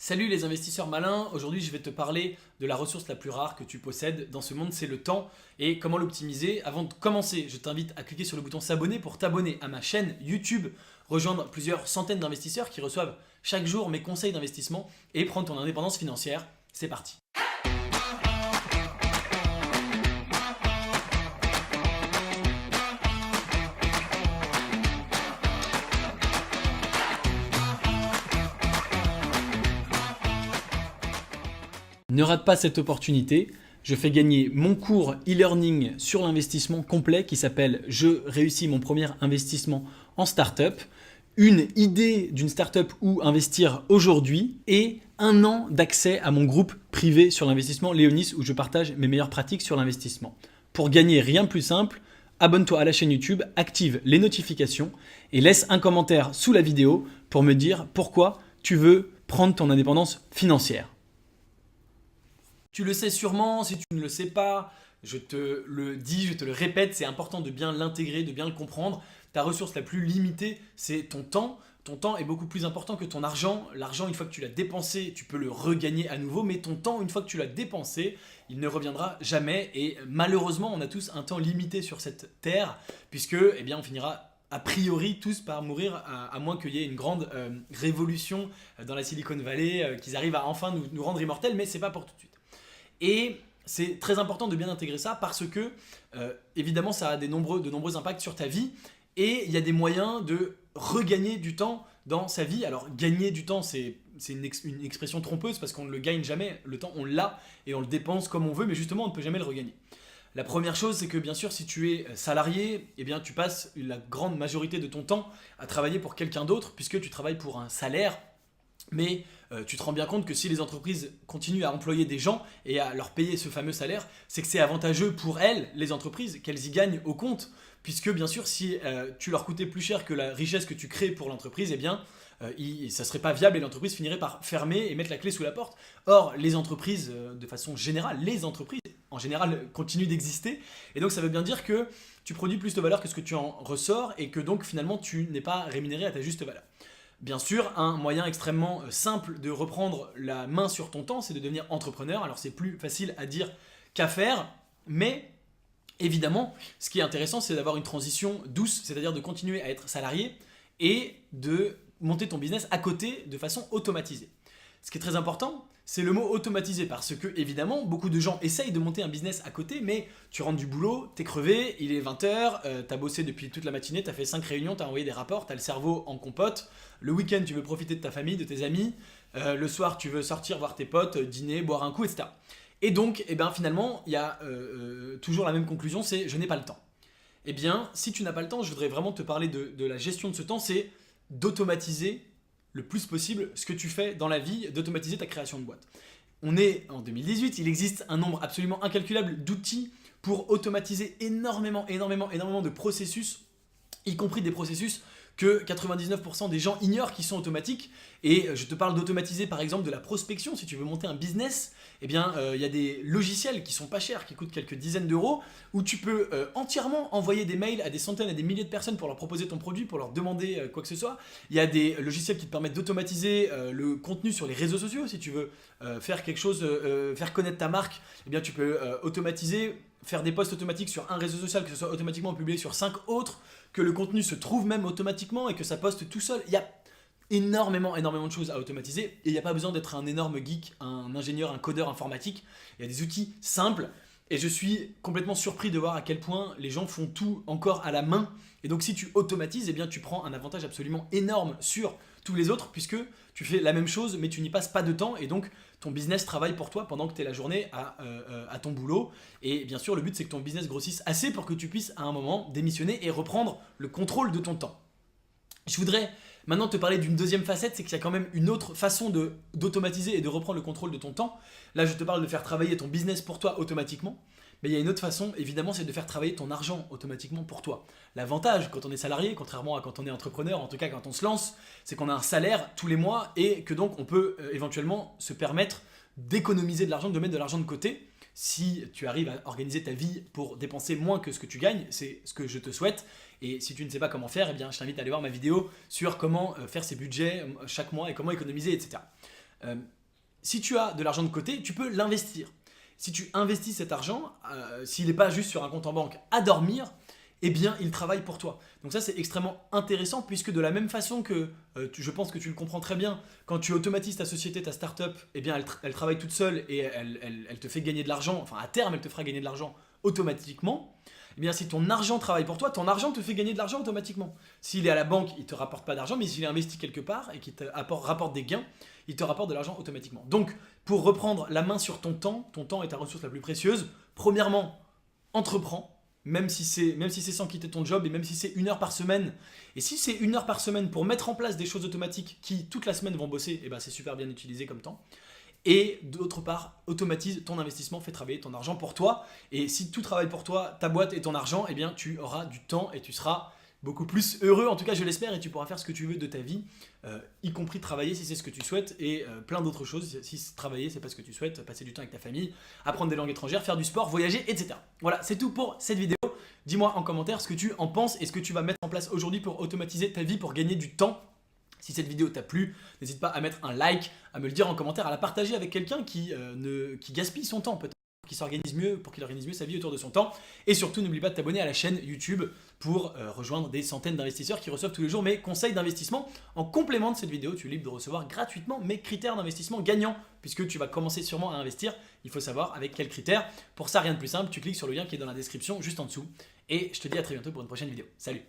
Salut les investisseurs malins, aujourd'hui je vais te parler de la ressource la plus rare que tu possèdes dans ce monde, c'est le temps et comment l'optimiser. Avant de commencer, je t'invite à cliquer sur le bouton s'abonner pour t'abonner à ma chaîne YouTube, rejoindre plusieurs centaines d'investisseurs qui reçoivent chaque jour mes conseils d'investissement et prendre ton indépendance financière. C'est parti. Ne rate pas cette opportunité, je fais gagner mon cours e-learning sur l'investissement complet qui s'appelle « Je réussis mon premier investissement en startup », une idée d'une startup où investir aujourd'hui et un an d'accès à mon groupe privé sur l'investissement Léonis où je partage mes meilleures pratiques sur l'investissement. Pour gagner, rien de plus simple, abonne-toi à la chaîne YouTube, active les notifications et laisse un commentaire sous la vidéo pour me dire pourquoi tu veux prendre ton indépendance financière. Tu le sais sûrement, si tu ne le sais pas, je te le dis, je te le répète, c'est important de bien l'intégrer, de bien le comprendre. Ta ressource la plus limitée, c'est ton temps. Ton temps est beaucoup plus important que ton argent. L'argent, une fois que tu l'as dépensé, tu peux le regagner à nouveau, mais ton temps, une fois que tu l'as dépensé, il ne reviendra jamais. Et malheureusement, on a tous un temps limité sur cette terre, puisque on finira a priori tous par mourir, à moins qu'il y ait une grande révolution dans la Silicon Valley, qu'ils arrivent à enfin nous rendre immortels, mais ce n'est pas pour tout de suite. Et c'est très important de bien intégrer ça parce que, évidemment, ça a de nombreux impacts sur ta vie et il y a des moyens de regagner du temps dans sa vie. Alors, gagner du temps, c'est une expression trompeuse parce qu'on ne le gagne jamais. Le temps, on l'a et on le dépense comme on veut, mais justement, on ne peut jamais le regagner. La première chose, c'est que bien sûr, si tu es salarié, tu passes la grande majorité de ton temps à travailler pour quelqu'un d'autre puisque tu travailles pour un salaire. Mais tu te rends bien compte que si les entreprises continuent à employer des gens et à leur payer ce fameux salaire, c'est que c'est avantageux pour elles, les entreprises, qu'elles y gagnent au compte. Puisque bien sûr, si tu leur coûtais plus cher que la richesse que tu crées pour l'entreprise, ça ne serait pas viable et l'entreprise finirait par fermer et mettre la clé sous la porte. Or, les entreprises, de façon générale, les entreprises en général continuent d'exister. Et donc ça veut bien dire que tu produis plus de valeur que ce que tu en ressors et que donc finalement tu n'es pas rémunéré à ta juste valeur. Bien sûr, un moyen extrêmement simple de reprendre la main sur ton temps, c'est de devenir entrepreneur. Alors c'est plus facile à dire qu'à faire, mais évidemment, ce qui est intéressant, c'est d'avoir une transition douce, c'est-à-dire de continuer à être salarié et de monter ton business à côté de façon automatisée. Ce qui est très important, c'est le mot automatisé parce que, évidemment, beaucoup de gens essayent de monter un business à côté, mais tu rentres du boulot, t'es crevé, il est 20h, t'as bossé depuis toute la matinée, t'as fait 5 réunions, t'as envoyé des rapports, t'as le cerveau en compote. Le week-end, tu veux profiter de ta famille, de tes amis. Le soir, tu veux sortir voir tes potes, dîner, boire un coup, etc. Et donc, finalement, il y a toujours la même conclusion, c'est « je n'ai pas le temps ». Eh bien, si tu n'as pas le temps, je voudrais vraiment te parler de la gestion de ce temps, c'est d'automatiser le plus possible ce que tu fais dans la vie, d'automatiser ta création de boîte. On est en 2018, il existe un nombre absolument incalculable d'outils pour automatiser énormément de processus, y compris des processus que 99% des gens ignorent qui sont automatiques. Et je te parle d'automatiser par exemple de la prospection. Si tu veux monter un business, y a des logiciels qui sont pas chers, qui coûtent quelques dizaines d'euros, où tu peux entièrement envoyer des mails à des centaines et des milliers de personnes pour leur proposer ton produit, pour leur demander quoi que ce soit. Il y a des logiciels qui te permettent d'automatiser le contenu sur les réseaux sociaux. Si tu veux faire quelque chose, faire connaître ta marque, tu peux automatiser, faire des posts automatiques sur un réseau social, que ce soit automatiquement publié sur 5 autres, que le contenu se trouve même automatiquement et que ça poste tout seul. Il y a énormément de choses à automatiser et il n'y a pas besoin d'être un énorme geek, un ingénieur, un codeur informatique. Il y a des outils simples et je suis complètement surpris de voir à quel point les gens font tout encore à la main. Et donc si tu automatises, tu prends un avantage absolument énorme sur tous les autres puisque tu fais la même chose mais tu n'y passes pas de temps et donc ton business travaille pour toi pendant que tu es la journée à ton boulot. Et bien sûr, le but c'est que ton business grossisse assez pour que tu puisses à un moment démissionner et reprendre le contrôle de ton temps. Je voudrais maintenant te parler d'une deuxième facette, c'est qu'il y a quand même une autre façon d'automatiser et de reprendre le contrôle de ton temps. Là, je te parle de faire travailler ton business pour toi automatiquement. Mais il y a une autre façon, évidemment, c'est de faire travailler ton argent automatiquement pour toi. L'avantage quand on est salarié, contrairement à quand on est entrepreneur, en tout cas quand on se lance, c'est qu'on a un salaire tous les mois et que donc on peut éventuellement se permettre d'économiser de l'argent, de mettre de l'argent de côté. Si tu arrives à organiser ta vie pour dépenser moins que ce que tu gagnes, c'est ce que je te souhaite. Et si tu ne sais pas comment faire, je t'invite à aller voir ma vidéo sur comment faire ses budgets chaque mois et comment économiser, etc. Si tu as de l'argent de côté, tu peux l'investir. Si tu investis cet argent, s'il n'est pas juste sur un compte en banque à dormir, eh bien, il travaille pour toi. Donc ça, c'est extrêmement intéressant puisque de la même façon que, je pense que tu le comprends très bien, quand tu automatises ta société, ta startup, eh bien, elle travaille toute seule et elle te fait gagner de l'argent, enfin à terme, elle te fera gagner de l'argent automatiquement. Eh bien, si ton argent travaille pour toi, ton argent te fait gagner de l'argent automatiquement. S'il est à la banque, il ne te rapporte pas d'argent, mais s'il est investi quelque part et qu'il te rapporte des gains, il te rapporte de l'argent automatiquement. Donc, pour reprendre la main sur ton temps est ta ressource la plus précieuse. Premièrement, entreprends. Même si c'est sans quitter ton job et même si c'est 1 heure par semaine. Et si c'est 1 heure par semaine pour mettre en place des choses automatiques qui toute la semaine vont bosser, eh ben c'est super bien utilisé comme temps. Et d'autre part, automatise ton investissement, fais travailler ton argent pour toi. Et si tout travaille pour toi, ta boîte et ton argent, eh bien tu auras du temps et tu seras beaucoup plus heureux, en tout cas je l'espère, et tu pourras faire ce que tu veux de ta vie, y compris travailler si c'est ce que tu souhaites, et plein d'autres choses, si travailler c'est pas ce que tu souhaites, passer du temps avec ta famille, apprendre des langues étrangères, faire du sport, voyager, etc. Voilà, c'est tout pour cette vidéo. Dis-moi en commentaire ce que tu en penses et ce que tu vas mettre en place aujourd'hui pour automatiser ta vie, pour gagner du temps. Si cette vidéo t'a plu, n'hésite pas à mettre un like, à me le dire en commentaire, à la partager avec quelqu'un qui gaspille son temps peut-être. Pour qu'il organise mieux sa vie autour de son temps. Et surtout, n'oublie pas de t'abonner à la chaîne YouTube pour rejoindre des centaines d'investisseurs qui reçoivent tous les jours mes conseils d'investissement. En complément de cette vidéo, tu es libre de recevoir gratuitement mes critères d'investissement gagnants, puisque tu vas commencer sûrement à investir. Il faut savoir avec quels critères. Pour ça, rien de plus simple, tu cliques sur le lien qui est dans la description juste en dessous. Et je te dis à très bientôt pour une prochaine vidéo. Salut!